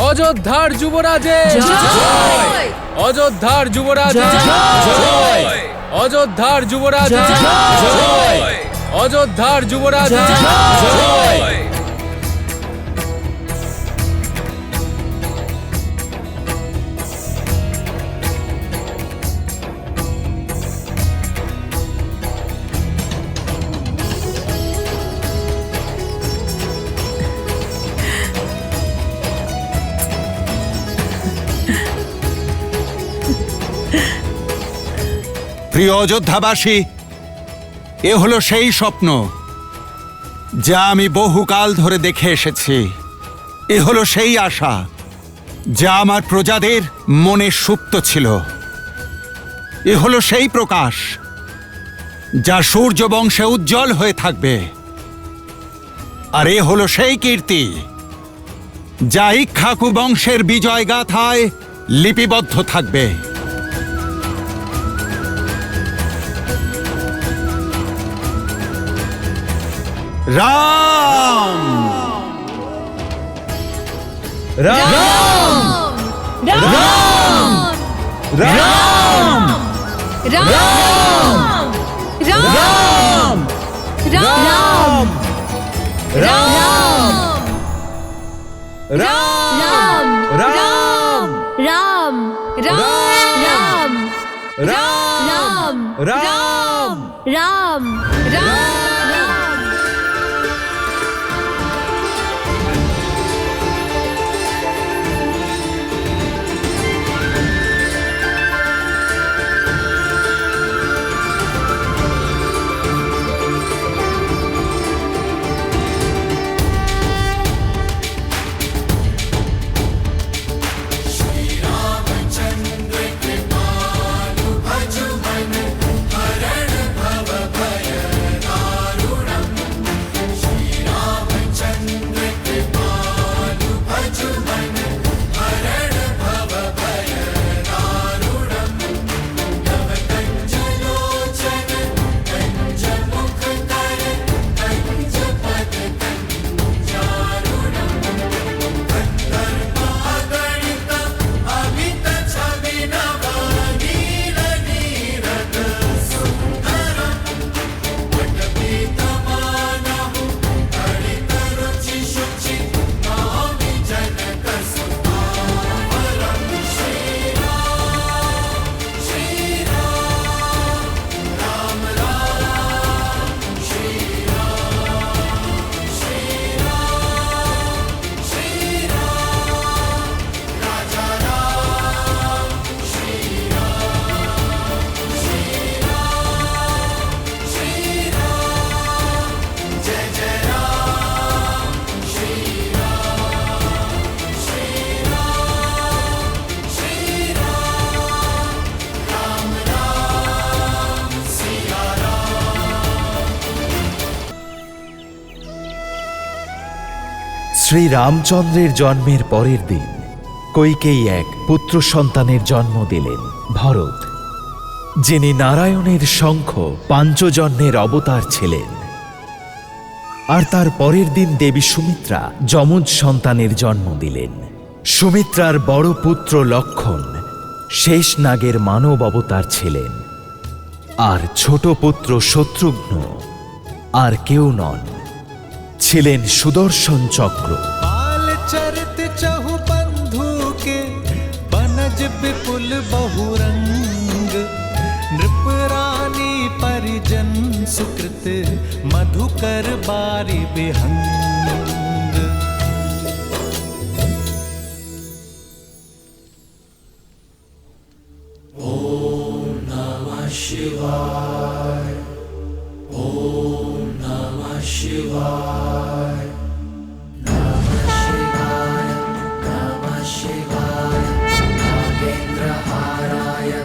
অযোধ্যার যুবরাজের জয়! অযোধ্যার যুবরাজের জয়! অযোধ্যার যুবরাজের জয়! অযোধ্যার যুবরাজের জয়! প্রিয় অযোধ্যাবাসী, এ হলো সেই স্বপ্ন যা আমি বহুকাল ধরে দেখে এসেছি। এ হলো সেই আশা যা আমার প্রজাদের মনে সুপ্ত ছিল। এ হলো সেই প্রকাশ যা সূর্য বংশে উজ্জ্বল হয়ে থাকবে। আর এ হলো সেই কীর্তি যা ইক্ষ্বাকু বংশের বিজয় গাথায় লিপিবদ্ধ থাকবে। রাম রাম রাম! রাম রাম! রাম! রাম! রাম রাম! রাম রাম! রাম! রাম রাম! রাম! রাম! শ্রীরামচন্দ্রের জন্মের পরের দিন কইকেয়ী এক পুত্র সন্তানের জন্ম দিলেন, ভরত, যিনি নারায়ণের শঙ্খ পাঞ্চজন্যের অবতার ছিলেন। আর তার পরের দিন দেবী সুমিত্রা যমজ সন্তানের জন্ম দিলেন। সুমিত্রার বড় পুত্র লক্ষ্মণ শেষ নাগের মানব অবতার ছিলেন। আর ছোট পুত্র শত্রুঘ্ন আর কেউ নন, ছিলেন সুদর্শন চক্র। बाल चरित चहु बंधु के बनज विपुल बहुरंग नृप रानी परिजन सुकृत मधुकर बारी बिहंग।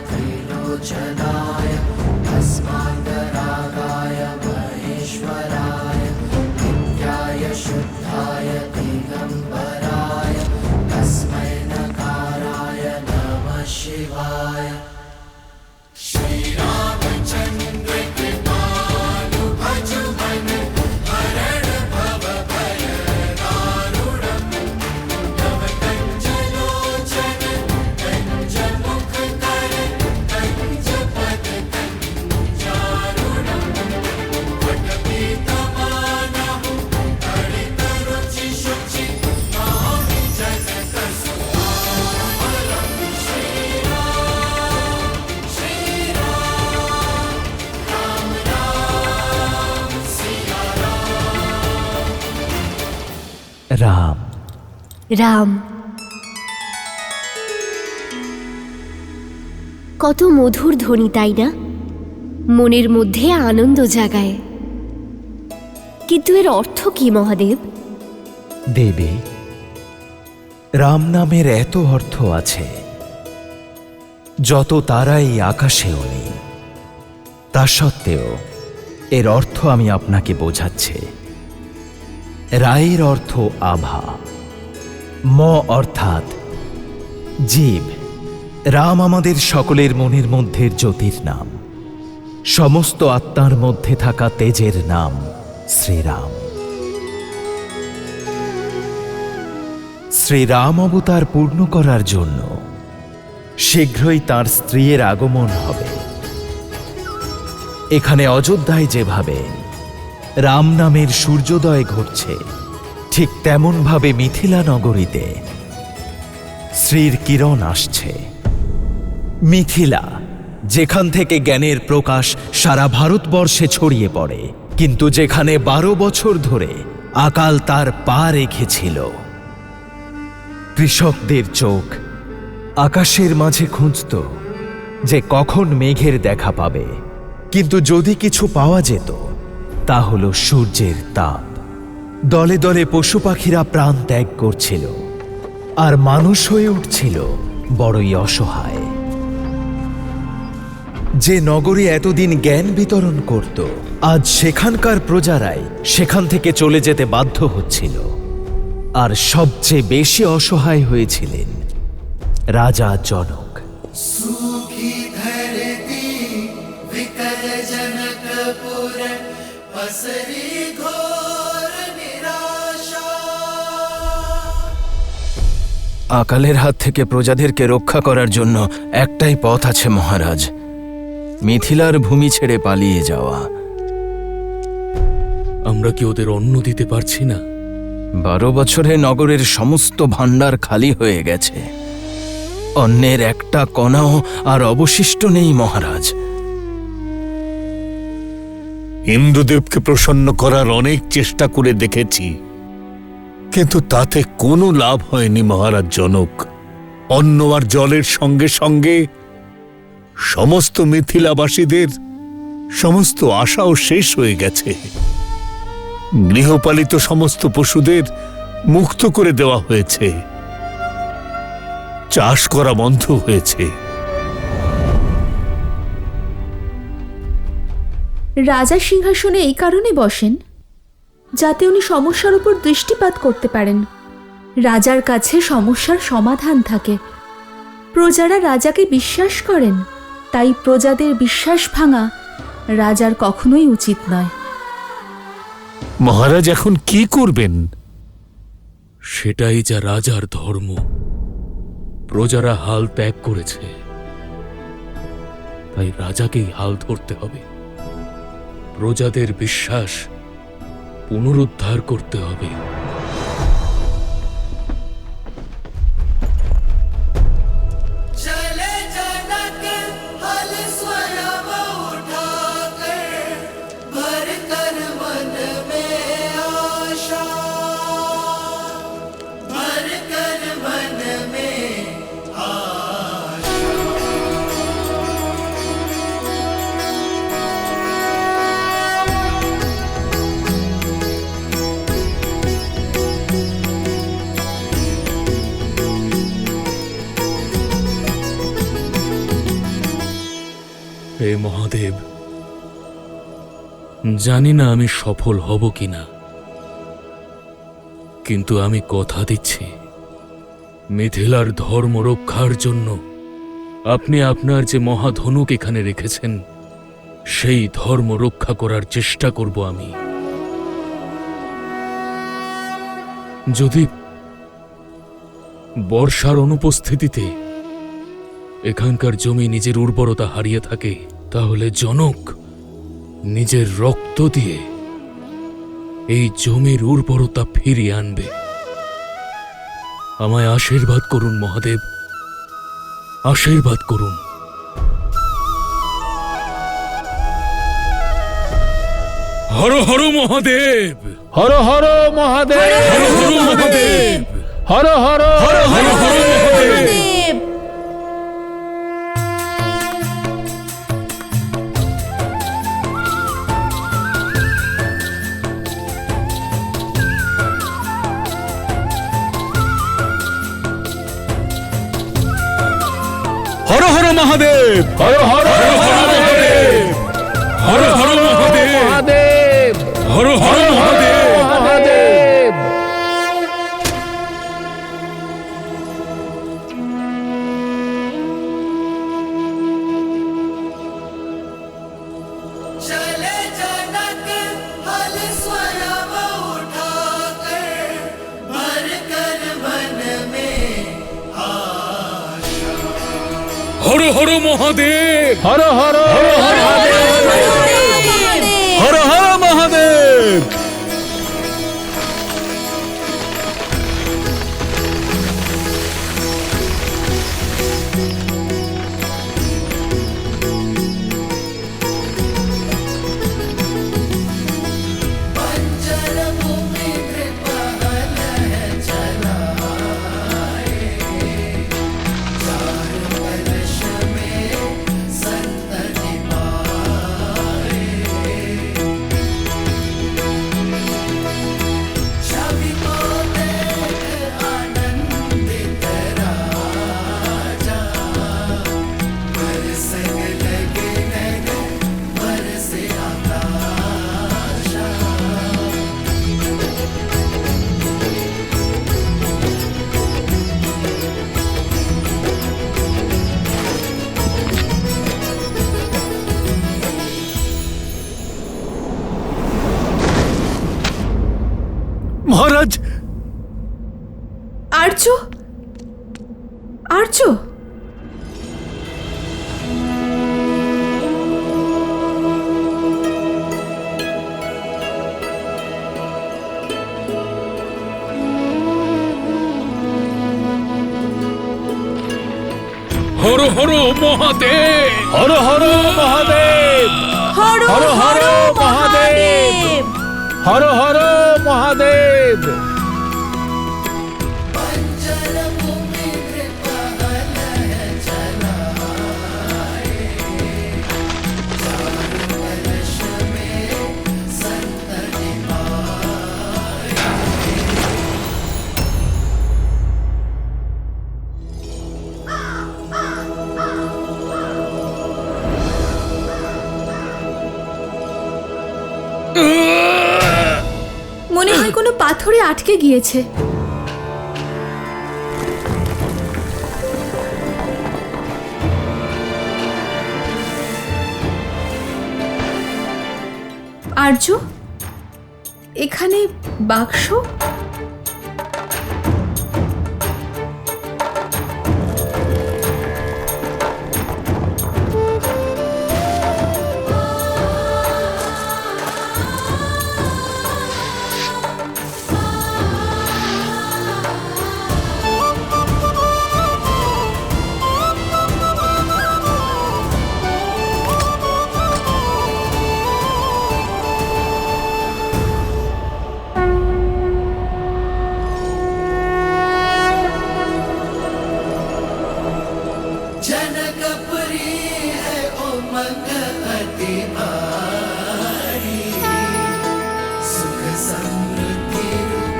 त्रिलोचनाय अस्माकरागाय महेश्वराय नित्याय शुद्ध রাম। কত মধুর ধ্বনি, তাই না? মনের মধ্যে আনন্দ জাগায়। কিন্তু এর অর্থ কি মহাদেব? দেবী, রাম নামের এত অর্থ আছে যত তারা এই আকাশেও নেই। তা সত্ত্বেও এর অর্থ আমি আপনাকে বোঝাচ্ছি। রায়ের অর্থ আভা, ম অর্থাৎ জীব। রাম আমাদের সকলের মনের মধ্যে জ্যোতির নাম, সমস্ত আত্মার মধ্যে থাকা তেজের নাম শ্রীরাম। শ্রীরাম অবতার পূর্ণ করার জন্য শীঘ্রই তার স্ত্রীর আগমন হবে। এখানে অযোধ্যায় যেভাবে রাম নামের সূর্যোদয় ঘটছে, ঠিক তেমনভাবে মিথিলা নগরীতে শ্রীর কিরণ আসছে। মিথিলা, যেখান থেকে জ্ঞানের প্রকাশ সারা ভারতবর্ষে ছড়িয়ে পড়ে, কিন্তু যেখানে 12 বছর ধরে আকাল তার পা রেখেছিল। কৃষকদের চোখ আকাশের মাঝে খুঁজত যে কখন মেঘের দেখা পাবে, কিন্তু যদি কিছু পাওয়া যেত তা হল সূর্যের তাপ। দলে দলে পশু পাখিরা প্রাণ ত্যাগ করছিল, আর মানুষ হয়ে উঠছিল বড়ই অসহায়। যে নগরী এতদিন জ্ঞান বিতরণ করত, আজ সেখানকার প্রজারাই সেখান থেকে চলে যেতে বাধ্য হচ্ছিল। আর সবচেয়ে বেশি অসহায় হয়েছিলেন রাজা জনক। আকালের হাত থেকে প্রজাদেরকে রক্ষা করার জন্য একটাই পথ আছে মহারাজ, মিথিলার ভূমি ছেড়ে পালিয়ে যাওয়া। আমরা কি ওদের অন্ন দিতে পারছি না? 12 বছরে নগরের সমস্ত ভাণ্ডার খালি হয়ে গেছে। অন্নের একটা কণাও আর অবশিষ্ট নেই মহারাজ। ইন্দ্রদেবকে প্রসন্ন করার অনেক চেষ্টা করে দেখেছি, কিন্তু তাতে কোনো লাভ হয়নি মহারাজ জনক। অন্ন আর জলের সঙ্গে সঙ্গে সমস্ত মিথিলাবাসীদের সমস্ত আশাও শেষ হয়ে গেছে। গৃহপালিত সমস্ত পশুদের মুক্ত করে দেওয়া হয়েছে, চাষ করা বন্ধ হয়েছে। রাজা সিংহাসনে এই কারণে বসেন যাতে উনি সমস্যার উপর দৃষ্টিপাত করতে পারেন। রাজার কাছে সমস্যার সমাধান থাকে। প্রজারা রাজাকে বিশ্বাস করেন, তাই প্রজাদের বিশ্বাস ভাঙা রাজার কখনোই উচিত নয়। মহারাজ এখন কি করবেন? সেটাই যা রাজার ধর্ম। প্রজারা হাল ত্যাগ করেছে, তাই রাজাকেই হাল ধরতে হবে। প্রজাদের বিশ্বাস পুনরুদ্ধার করতে হবে। হে মহাদেব, জানি না আমি সফল হব কিনা, কিন্তু আমি কথা দিচ্ছি মিথিলার ধর্ম রক্ষার জন্য আপনি আপনার যে মহাধনুক এখানে রেখেছেন, সেই ধর্ম রক্ষা করার চেষ্টা করব আমি। যদি বর্ষার অনুপস্থিতিতে এখানকার জমি নিজের উর্বরতা হারিয়ে থাকে, তাহলে জনক নিজের রক্ত দিয়ে এই জমির উর্বরতা ফিরিয়ে আনবে। আমায় আশীর্বাদ করুন মহাদেব, আশীর্বাদ করুন। হর হর মহাদেব, হর হর মহাদেব, হর হর মহাদেব, হর হর হর হর মহাদেব! হর হর মহাদেব, হর হর মহাদেব, হর হর মহাদেব, হর হর মহাদেব। মহাদেব। चले जनक हल स्वयं उठाकर भर कर मन में হর হর মহাদেব, হর হর মহাদেব, হর হর মহাদেব। बंजर भूमि कृपहल है चलाए चार वर्ष में संतति पाए छवि को देख आनंदित राजा बरसने लगे नगर बरसे आकाशा মহারাজ, আর্য, আর্য! হর হর মহাদেব, হর হর মহাদেব, হর হর হর মহাদেব! হর হর মহাদেব। बंजर भूमि कृपहल है चलाए चार वर्ष में संतति पाए মনে হয় কোনো পাথরে আটকে গিয়েছে। আর্য, এখানে বাক্স? जनकपुरी है उमंग अति भारी सुख समृद्धि रूप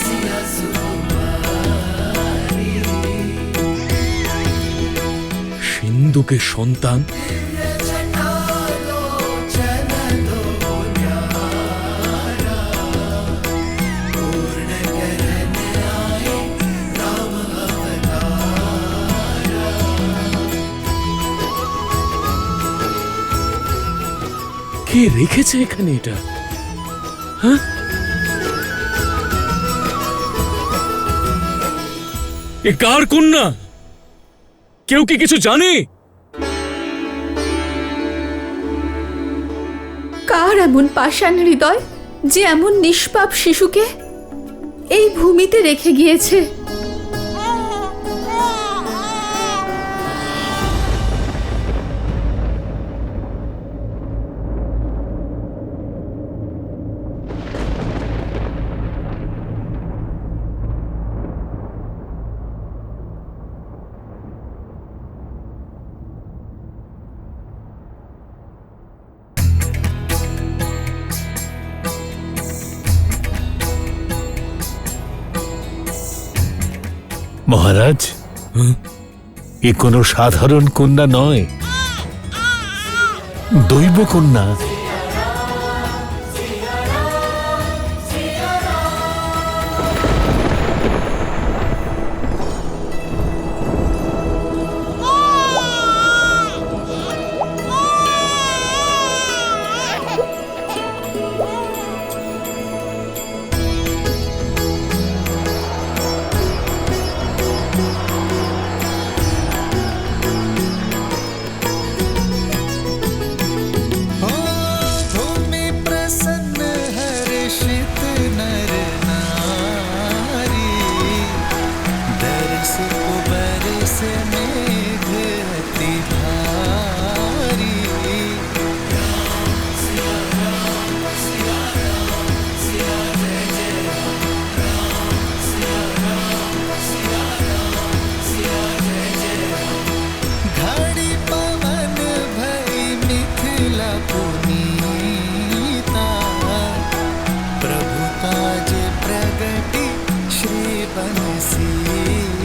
सिया सुकुमारी সিন্ধুকের সন্তান जटालो चलो न्यारा पूर्ण करने आए राम अवतारा কে রেখেছে এখানে এটা? হ্যাঁ, এ কার কন্যা? কেউ কি কিছু জানে? কার এমন পাষাণ হৃদয় যে এমন নিষ্পাপ শিশুকে এই ভূমিতে রেখে গিয়েছে? মহারাজ, এ কোনো সাধারণ কন্যা নয়, দৈব কন্যা। भूमि प्रसन्न हर्षित नर नारी, दरस को बरस मेघ अति भारी। घड़ी पवन भई मिथिला पुनीता, प्रभु काज प्रगति श्री बंसीता।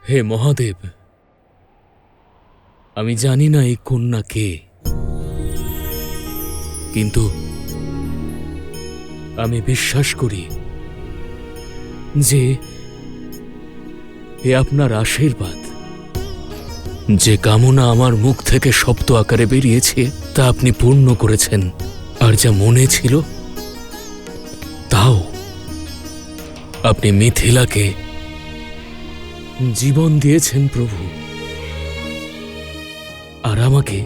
হে মহাদেব, আমি জানি না এই কন্যা কে, কিন্তু আমি বিশ্বাস করি যে এ আপনার আশীর্বাদ। যে কামনা আমার মুখ থেকে শব্দ আকারে বেরিয়েছে তা আপনি পূর্ণ করেছেন, আর যা মনে ছিল তাও। আপনি মিথিলাকে জীবন দিয়েছেন প্রভু, আর আমাকে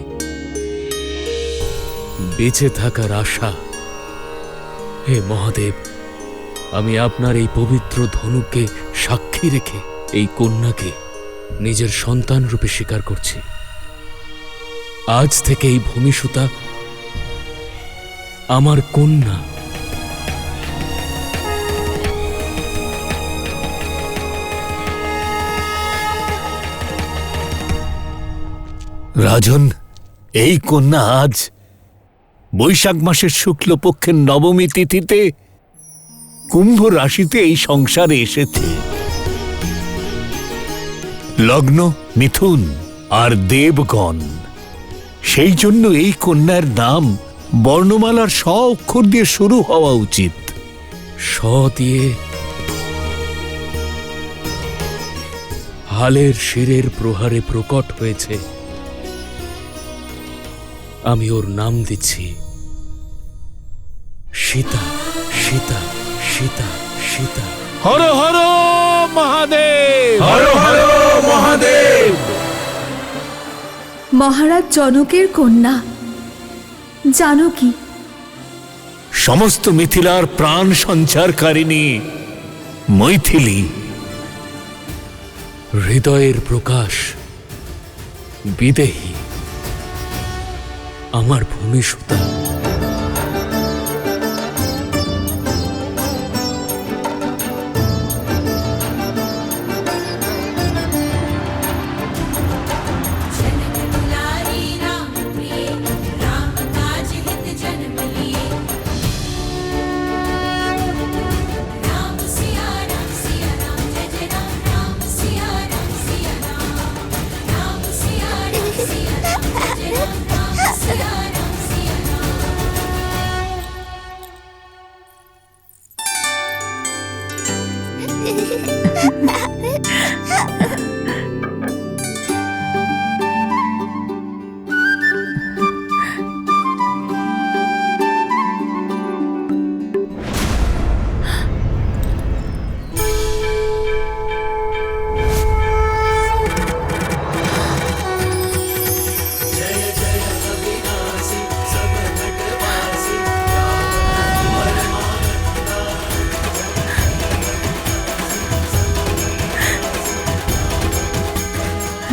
বেঁচে থাকার আশা। হে মহাদেব, আমি আপনার এই পবিত্র ধনুকে সাক্ষী রেখে এই কন্যাকে নিজের সন্তান রূপে স্বীকার করছি। আজ থেকে এই ভূমিসুতা আমার কন্যা। রাজন, এই কন্যা আজ বৈশাখ মাসের শুক্লপক্ষের নবমী তিথিতে কুম্ভ রাশিতে এই সংসারে এসেছে। লগ্ন মিথুন আর দেবগণ, সেই জন্য এই কন্যার নাম বর্ণমালার স অক্ষর দিয়ে শুরু হওয়া উচিত। স দিয়ে হালের শিরের প্রহারে প্রকট হয়েছে। আমি ওর নাম দিচ্ছি সীতা, সীতা, সীতা, সীতা। হর হর মহাদেব, হর হর মহাদেব। মহারাজ জনকের কন্যা জানকী, সমস্ত মিথিলার প্রাণ সঞ্চারকারিণী মৈথিলী, হৃদয়ের প্রকাশ বিদেহী আমার ভূমিসুতা।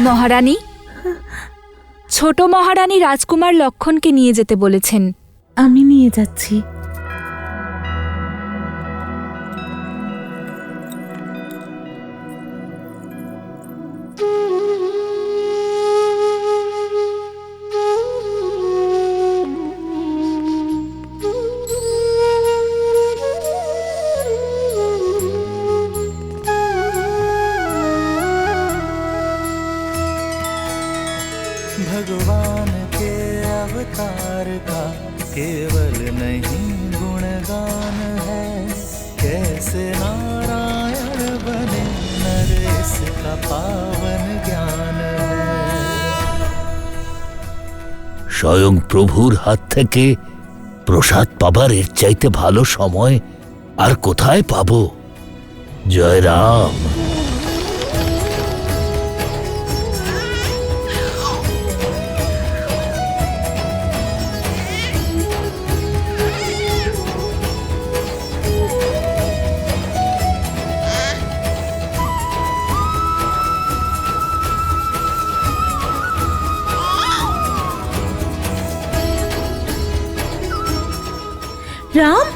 মহারানী, ছোট মহারানী রাজকুমার লক্ষণকে নিয়ে যেতে বলেছেন। আমি নিয়ে যাচ্ছি। भगवान के अवतार का केवल नहीं गुणगान है, कैसे नारायण बने नर इसका पावन ज्ञान है। স্বয়ং প্রভুর হাত থেকে প্রসাদ পাবার এর চাইতে ভালো সময় আর কোথায় পাবো? জয় রাম। রাম,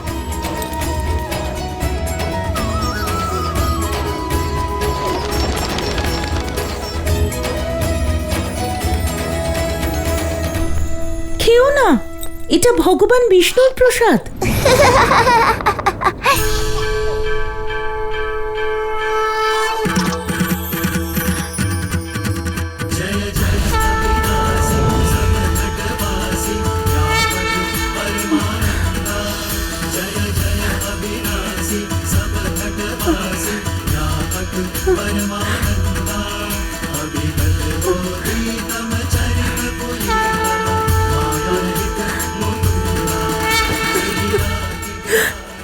খেও না, এটা ভগবান বিষ্ণুর প্রসাদ।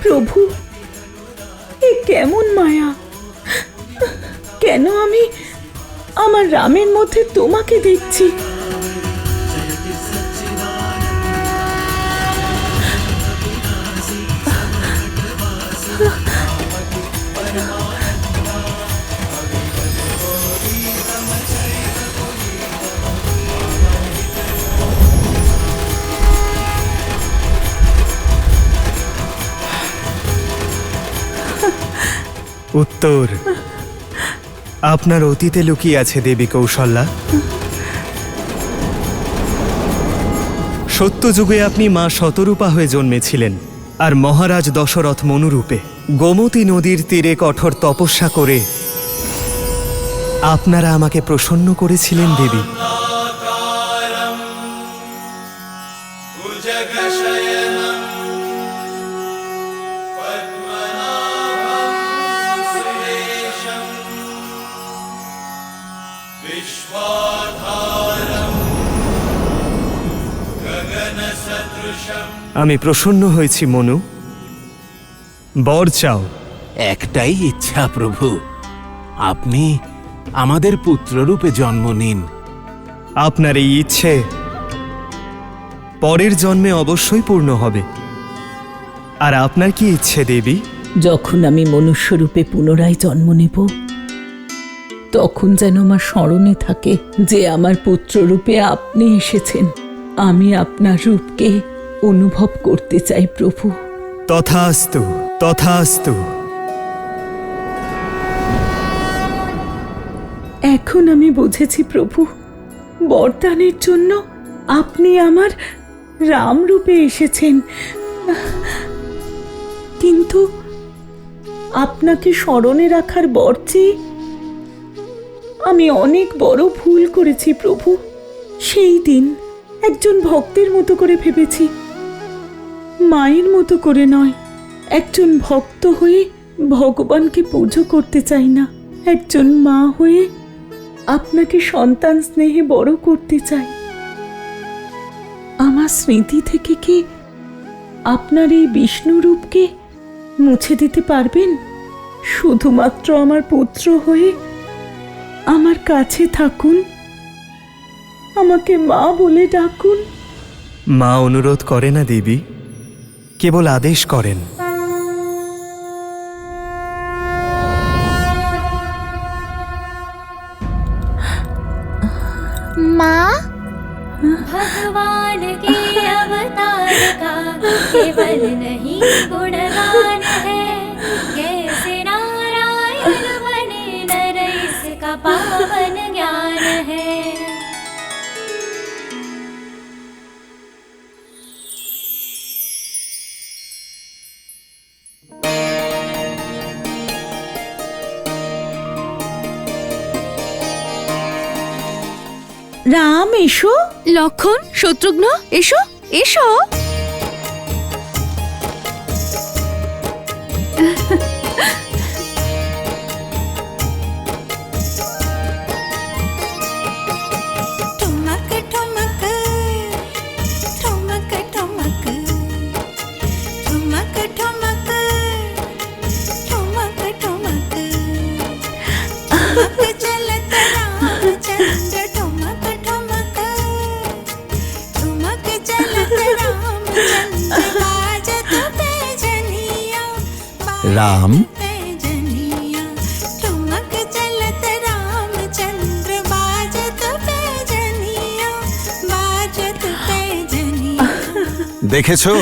প্রভু, এ কেমন মায়া! কেন আমি আমার রামের মধ্যে তোমাকে দেখছি? উত্তর আপনার অতীতে লুকিয়ে আছে দেবী কৌশল্যা। সত্যযুগে আপনি মা শতরূপা হয়ে জন্মেছিলেন, আর মহারাজ দশরথ মনুরূপে গোমতী নদীর তীরে কঠোর তপস্যা করে আপনারা আমাকে প্রসন্ন করেছিলেন দেবী। আমি প্রসন্ন হয়েছি মনু। বর চাও? একটাই ইচ্ছা প্রভু, আপনি আমাদের পুত্ররূপে জন্ম নিন। আপনার এই ইচ্ছে পরের জন্মে অবশ্যই পূর্ণ হবে। আর আপনার কি ইচ্ছে দেবী? যখন আমি মনুষ্যরূপে পুনরায় জন্ম নেব, তখন যেন আমার স্মরণে থাকে যে আমার পুত্ররূপে আপনি এসেছেন। আমি আপনার রূপকে অনুভব করতে চাই প্রভু। তথাস্তু, তথাস্তু। এখন আমি বুঝেছি প্রভু, বরদানের জন্য আপনি আমার রাম রূপে এসেছেন। কিন্তু আপনাকে স্মরণে রাখার বর চেয়ে আমি অনেক বড় ভুল করেছি প্রভু। সেই দিন একজন ভক্তের মতো করে ভেবেছি, মায়ের মতো করে নয়। একজন ভক্ত হয়ে ভগবানকে পুজো করতে চাই না, একজন মা হয়ে আপনাকে সন্তান স্নেহে বড় করতে চাই। আমার স্মৃতি থেকে কি আপনার এই বিষ্ণু রূপকে মুছে দিতে পারবেন? শুধুমাত্র আমার পুত্র হয়ে আমার কাছে থাকুন, আমাকে মা বলে ডাকুন। মা অনুরোধ করে না দেবী, কেবল আদেশ করেন। মা, भगवान के अवतार का केवल नहीं गुणगान है, कैसे नारायण बने नर इसका पावन ज्ञान है। রাম এসো। লক্ষণ, শত্রুঘ্ন, এসো এসো। ठुमक ठुमक ठुमक ठुमक ठुमक ठुमक ठुमक ठुमक ठुमक चलत रामचंद्र ठुमक ठुमक ठुमक चलत रामचंद्र बाजत पैजनिया राम पैजनिया ठुमक चलत रामचंद्र बाजत पैजनिया बाजत पैजनिया। দেখেছো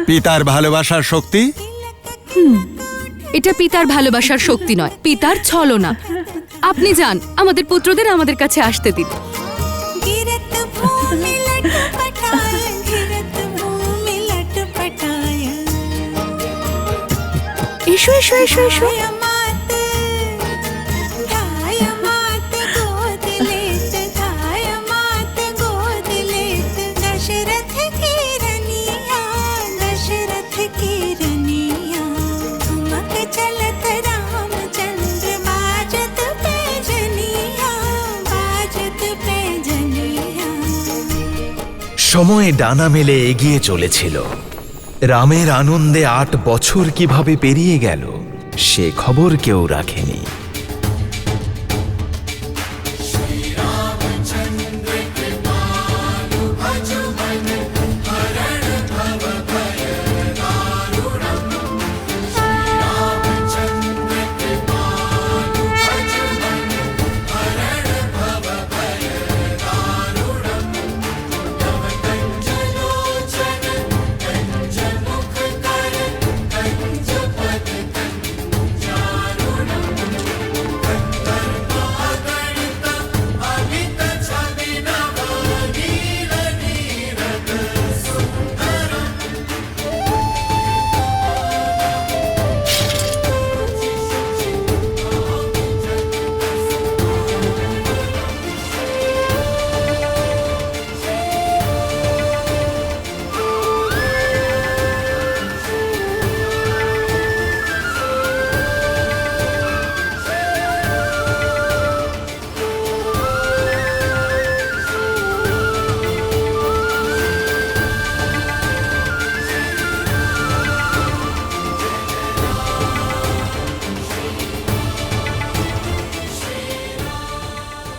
পিতার ভালোবাসার শক্তি? এটা পিতার ভালোবাসার শক্তি নয়, পিতার ছলনা। আপনি যান, আমাদের পুত্রদের আমাদের কাছে আসতে দিন। गिरत भूमि लटपटाय गिरत भूमि लटपटाय এসো এসো এসো এসো। धाय मात गोद लेत धाय मात गोद लेत दशरथ की रनिया दशरथ की रनिया ठुमक चलत रामचंद्र बाजत पैजनिया बाजत पैजनिया। সময় ডানা মেলে এগিয়ে চলেছিল। রামের আনন্দে ৮ বছর কিভাবে পেরিয়ে গেল সে খবর কেউ রাখেনি।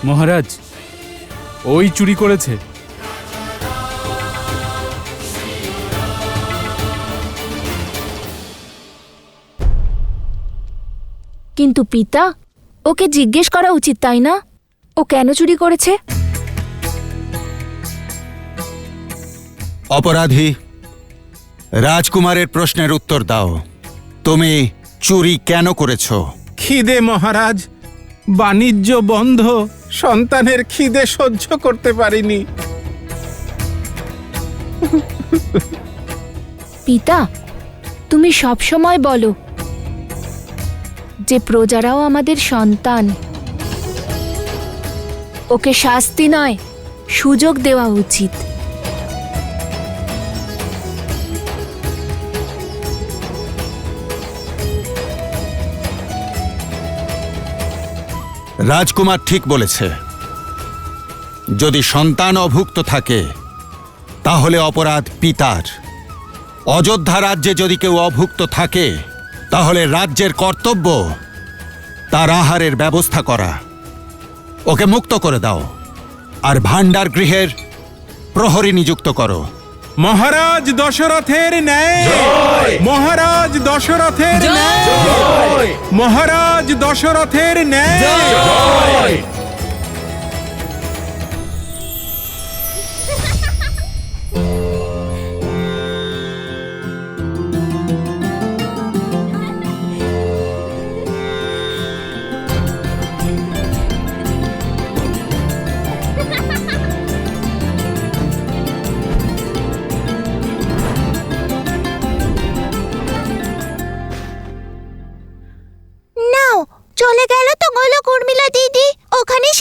মহারাজ, ওই চুরি করেছে। কিন্তু পিতা, ওকে জিজ্ঞেস করা উচিত তাই না, ও কেন চুরি করেছে? অপরাধী, রাজকুমারের প্রশ্নের উত্তর দাও। তুমি চুরি কেন করেছো? খিদে মহারাজ, বাণিজ্য বন্ধ, সন্তানের খিদে সহ্য করতে পারিনি। পিতা, তুমি সব সময় বলো যে প্রজারাও আমাদের সন্তান। ওকে শাস্তি নয়, সুযোগ দেওয়া উচিত। রাজকুমার ঠিক বলেছে। যদি সন্তান অভুক্ত থাকে তাহলে অপরাধ পিতার। অযোধ্যা রাজ্যে যদি কেউ অভুক্ত থাকে তাহলে রাজ্যের কর্তব্য তার আহারের ব্যবস্থা করা। ওকে মুক্ত করে দাও আর ভাণ্ডার গৃহের প্রহরী নিযুক্ত করো। মহারাজ দশরথের ন্যায়, মহারাজ দশরথের ন্যায়, মহারাজ দশরথের ন্যায়।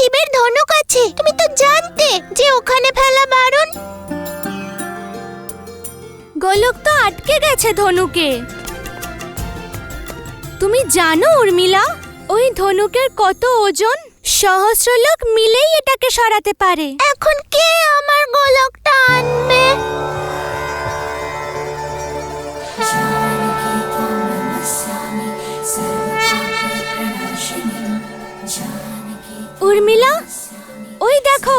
শিবের ধনুক আছে। তুমি তো জানতে যে ওখানে ফেলা বারণ। গোলক তো আটকে গেছে ধনুকে। তুমি জানো উর্মিলা, ওই ধনুকের কত ওজন? সহস্র লোক মিলেই এটাকে সরাতে পারে। এখন কে আমার গোলকটা আনবে? উর্মিলা, ওই দেখো।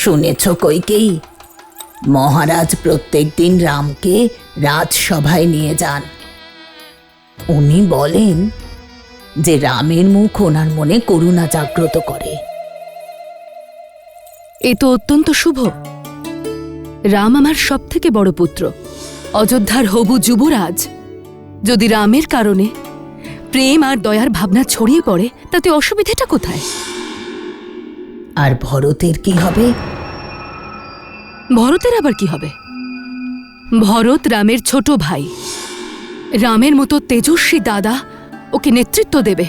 শুনেছ কইকেয়ী, মহারাজ প্রত্যেকদিন রামকে রাজসভায় নিয়ে যান। উনি বলেন যে রামের মুখ ওনার মনে করুণা জাগ্রত করে। এ তো অত্যন্ত শুভ। রাম আমার সবথেকে বড় পুত্র, অযোধ্যার হবু যুবরাজ। যদি রামের কারণে প্রেম আর দয়ার ভাবনা ছড়িয়ে পড়ে, তাতে অসুবিধাটা কোথায়? আর ভরতের কি হবে? ভরতের আবার কি হবে? ভরত রামের ছোট ভাই। রামের মতো তেজস্বী দাদা ওকে নেতৃত্ব দেবে,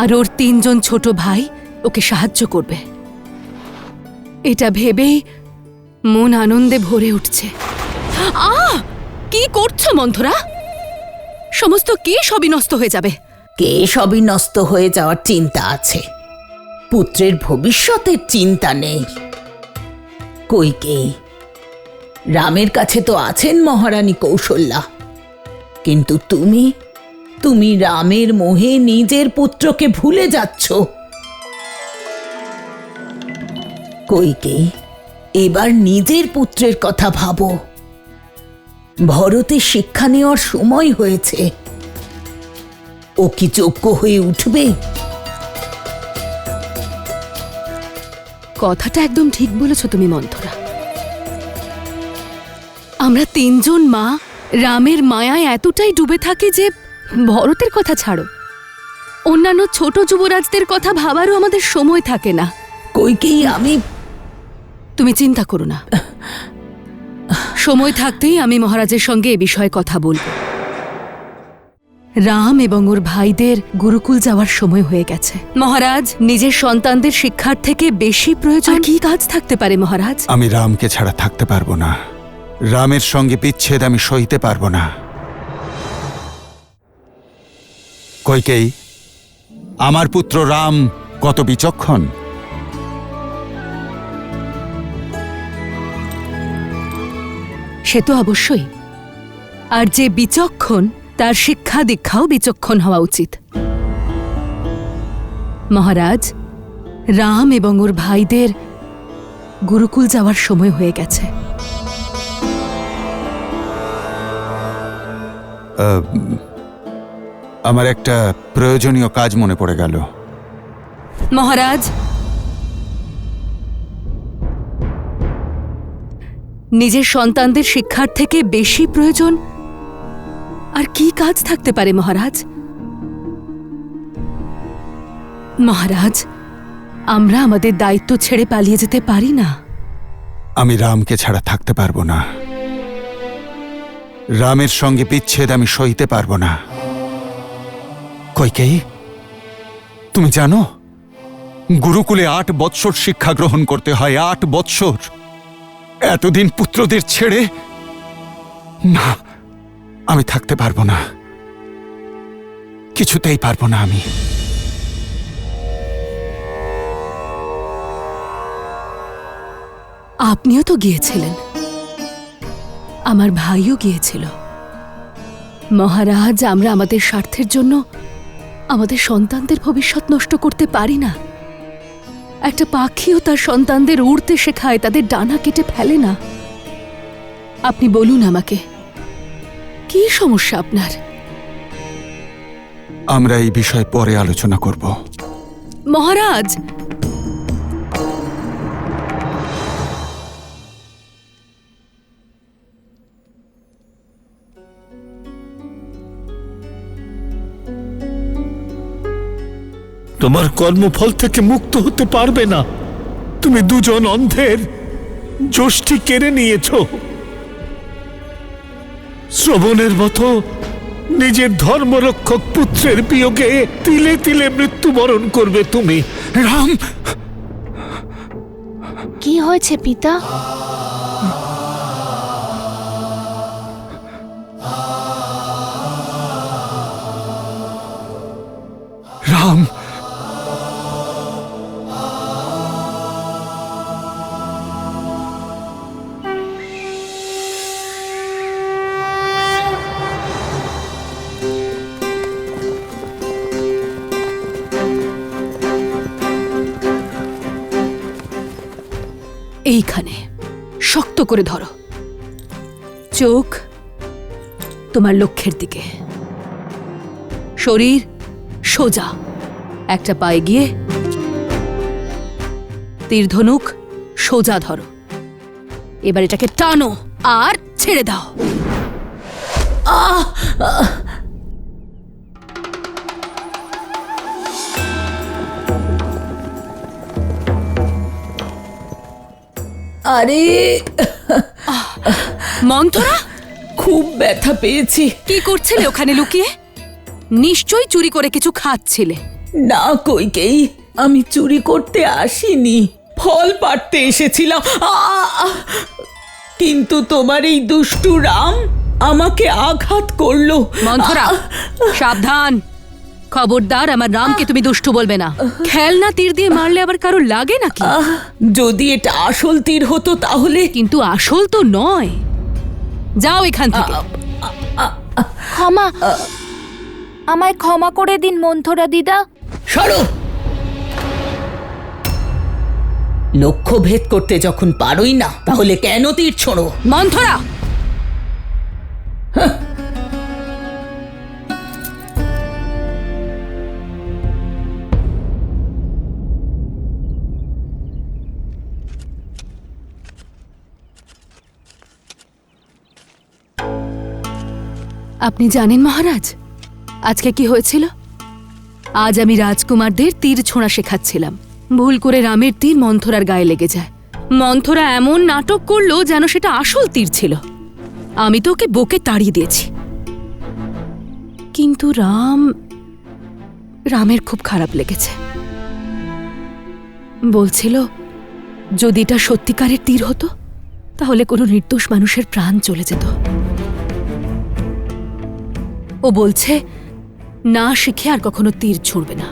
আর ওর 3 জন ছোট ভাই ওকে সাহায্য করবে। এটা ভেবেই মন আনন্দে ভরে উঠছে। কি করছো মন্থরা? সমস্ত সবই নষ্ট হয়ে যাবে। সবই নষ্ট হয়ে যাওয়ার চিন্তা আছে, পুত্রের ভবিষ্যতের চিন্তা নেই। কইকেয়ী, রামের কাছে তো আছেন মহারানী কৌশল্যা, কিন্তু তুমি রামের মোহে নিজের পুত্রকে ভুলে যাচ্ছ। কইকেয়ী, এবার নিজের পুত্রের কথা ভাবো। ভরতের শিক্ষা নেওয়ার সময় হয়েছে। ও কি যোগ্য হয়ে উঠবে? কথাটা একদম ঠিক বলেছ তুমি মন্থরা। আমরা 3 জন মা রামের মায়ায় এতটাই ডুবে থাকি যে ভরতের কথা ছাড়ো, অন্যান্য ছোট যুবরাজদের কথা ভাবারও আমাদের সময় থাকে না। কইকেয়ী, তুমি চিন্তা করো না, সময় থাকতেই আমি মহারাজের সঙ্গে এ বিষয়ে কথা বলবো। রাম এবং ওর ভাইদের গুরুকুল যাওয়ার সময় হয়ে গেছে। মহারাজ, নিজের সন্তানদের শিক্ষার থেকে বেশি প্রয়োজন কি কাজ থাকতে পারে মহারাজ? আমি রামকে ছাড়া থাকতে পারবো না। রামের সঙ্গে বিচ্ছেদ আমি সইতে পারবো না। কইকেয়ী, আমার পুত্র রাম কত বিচক্ষণ। সে তো অবশ্যই, আর যে বিচক্ষণ তার শিক্ষা দীক্ষাও বিচক্ষণ হওয়া উচিত। মহারাজ, রাম এবং ওর ভাইদের গুরুকুল যাওয়ার সময় হয়ে গেছে। আমার একটা প্রয়োজনীয় কাজ মনে পড়ে গেল। মহারাজ, নিজের সন্তানদের শিক্ষার থেকে বেশি প্রয়োজন আর কি কাজ থাকতে পারে মহারাজ? মহারাজ, আমরা আমাদের দায়িত্ব ছেড়ে পালিয়ে যেতে পারি না। আমি রামকে ছাড়া থাকতে পারবো না। রামের সঙ্গে বিচ্ছেদ আমি সইতে পারবো না। কইকেয়ী, তুমি জানো গুরুকুলে 8 বৎসর শিক্ষা গ্রহণ করতে হয়। 8 বৎসর। এতদিন পুত্রদের ছেড়ে না, আমি থাকতে পারবো না, কিছুতেই পারবো না আমি। আপনিও তো গিয়েছিলেন, আমার ভাইও গিয়েছিল। মহারাজ, আমরা আমাদের স্বার্থের জন্য আমাদের সন্তানদের ভবিষ্যৎ নষ্ট করতে পারি না। একটা পাখিও তার সন্তানদের উড়তে শেখায়, তাদের ডানা কেটে ফেলে না। আপনি বলুন আমাকে, কি সমস্যা আপনার? আমরা এই বিষয়ে পরে আলোচনা করব। মহারাজ, তোমার কর্মফল থেকে মুক্ত হতে পারবে না। তুমি দুজন অন্ধের যষ্টি কেড়ে নিয়েছ। শ্রবণের মতো নিজের ধর্মরক্ষক পুত্রের বিয়োগে তিলে তিলে মৃত্যুবরণ করবে তুমি। রাম! কি হয়েছে পিতা? রাম! এইখানে শক্ত করে ধরো, চোখ তোমার লক্ষ্যের দিকে, শরীর সোজা, একটা পায়ে গিয়ে তীর ধনুক সোজা ধরো। এবার এটাকে টানো আর ছেড়ে দাও। আরে মন্থরা, খুব ব্যথা পেয়েছি। কি করছিলে ওখানে লুকিয়ে? নিশ্চয়ই চুরি করে কিছু খাচ্ছিলে। না কইকেই, আমি চুরি করতে আসিনি, ফল পাড়তে এসেছিলাম। কিন্তু তোমার এই দুষ্টু রাম আমাকে আঘাত করলো। মন্থরা, সাবধান, খবরদার আমার রামকে তুমি দুষ্টু বলবে না। খেলনা তীর দিয়ে মারলে আবার কারো লাগে নাকি? যদি এটা আসল তীর হতো তাহলে। কিন্তু আসল তো নয়। যাও এখান থেকে। ক্ষমা, আমায় ক্ষমা করে দিন মন্থরা দিদা। সরো। লক্ষ্য ভেদ করতে যখন পারোই না, তাহলে কেন তীর ছোড়ো? মন্থরা, আপনি জানেন মহারাজ আজকে কি হয়েছিল? আজ আমি রাজকুমারদের তীর ছোঁড়া শেখাচ্ছিলাম। ভুল করে রামের তীর মন্থরার গায়ে লেগে যায়। মন্থরা এমন নাটক করলো যেন সেটা আসল তীর ছিল। আমি তো ওকে বকে তাড়িয়ে দিয়েছি। কিন্তু রামের খুব খারাপ লেগেছে। বলছিল যদি এটা সত্যিকারের তীর হতো তাহলে কোনো নির্দোষ মানুষের প্রাণ চলে যেত। ও বলছে না শিখে আর কখনো তীর ছুঁড়বে না।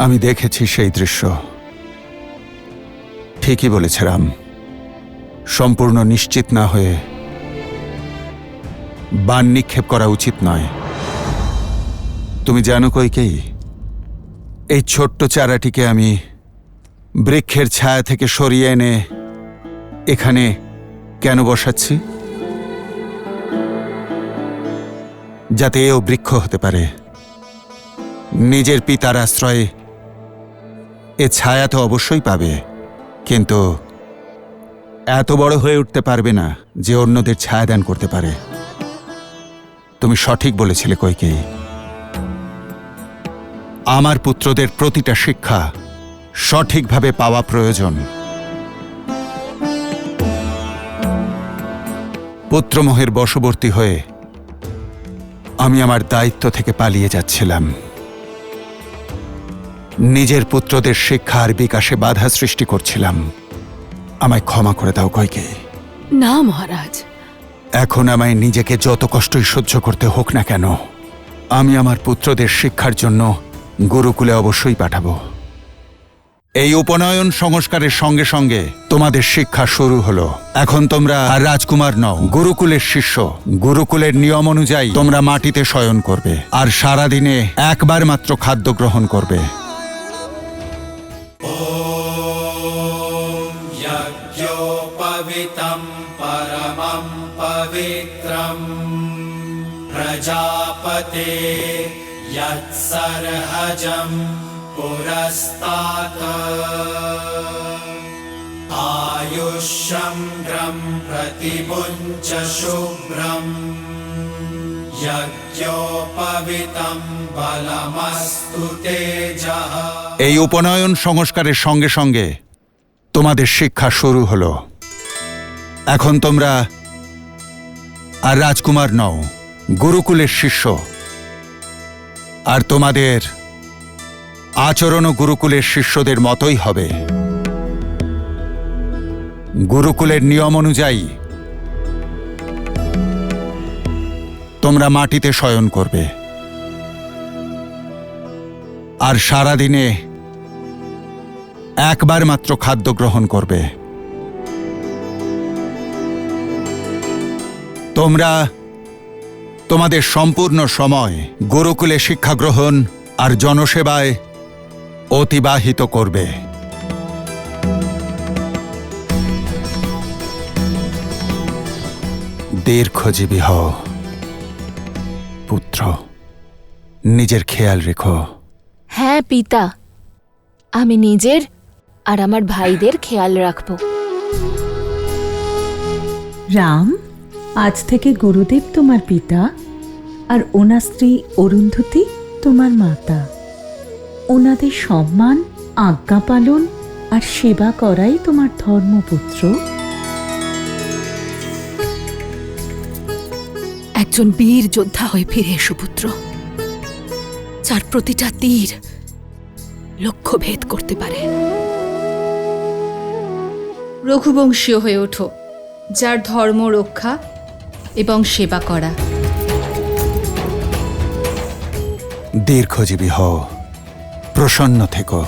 আমি দেখেছি সেই দৃশ্য। ঠিকই বলেছে রাম। সম্পূর্ণ নিশ্চিত না হয়ে বাণ নিক্ষেপ করা উচিত নয়। তুমি জানো কইকেয়ী, এই ছোট্ট চারাটিকে আমি বৃক্ষের ছায়া থেকে সরিয়ে এনে এখানে কেন বসাচ্ছি? যাতে এও বৃক্ষ হতে পারে। নিজের পিতার আশ্রয়ে এ ছায়া তো অবশ্যই পাবে, কিন্তু এত বড় হয়ে উঠতে পারবে না যে অন্যদের ছায়া দান করতে পারে। তুমি সঠিক বলেছিলে কইকেয়ী। আমার পুত্রদের প্রতিটা শিক্ষা সঠিকভাবে পাওয়া প্রয়োজন। পুত্রমোহের বশবর্তী হয়ে আমি আমার দায়িত্ব থেকে পালিয়ে যাচ্ছিলাম। নিজের পুত্রদের শিক্ষা আর বিকাশে বাধা সৃষ্টি করছিলাম। আমায় ক্ষমা করে দাও কইকেয়ী। না মহারাজ, এখন আমায় নিজেকে যত কষ্টই সহ্য করতে হোক না কেন, আমি আমার পুত্রদের শিক্ষার জন্য গুরুকুলে অবশ্যই পাঠাবো। এই উপনয়ন সংস্কারের সঙ্গে সঙ্গে তোমাদের শিক্ষা শুরু হলো। এখন তোমরা আর রাজকুমার নও, গুরুকুলের শিষ্য। গুরুকুলের নিয়ম অনুযায়ী তোমরা মাটিতে শয়ন করবে আর সারাদিনে একবার মাত্র খাদ্য গ্রহণ করবে। यज्ञोपवीतं परमं पवित्रं प्रजापते यत्सर्हजं पुरस्तात् आयुष्यं प्रतिमुञ्च शुभ्रं यज्ञोपवीतं बलमस्तु तेजः। এই উপনয়ন সংস্কারের সঙ্গে সঙ্গে তোমাদের শিক্ষা শুরু হলো। এখন তোমরা আর রাজকুমার নও, গুরুকুলের শিষ্য। আর তোমাদের আচরণও গুরুকুলের শিষ্যদের মতোই হবে। গুরুকুলের নিয়ম অনুযায়ী তোমরা মাটিতে শয়ন করবে আর সারাদিনে একবার মাত্র খাদ্য গ্রহণ করবে। তোমরা তোমাদের সম্পূর্ণ সময় গুরুকুলে শিক্ষা গ্রহণ আর জনসেবায় অতিবাহিত করবে। দীর্ঘজীবী হও পুত্র, নিজের খেয়াল রেখো। হ্যাঁ পিতা, আমি নিজের আর আমার ভাইদের খেয়াল রাখব। রাম, আজ থেকে গুরুদেব তোমার পিতা আর ওনার স্ত্রী অরুন্ধতী তোমার মাতা। ওনাদের সম্মান, আজ্ঞা পালন আর সেবা করাই তোমার ধর্মপুত্র। একজন বীর যোদ্ধা হয়ে ফিরে এসো পুত্র, যার প্রতিটা তীর লক্ষ্য ভেদ করতে পারে। রঘুবংশীয় হয়ে ওঠো, যার ধর্ম রক্ষা এবং সেবা করা। দীর্ঘজীবী হও, প্রসন্ন থেকো।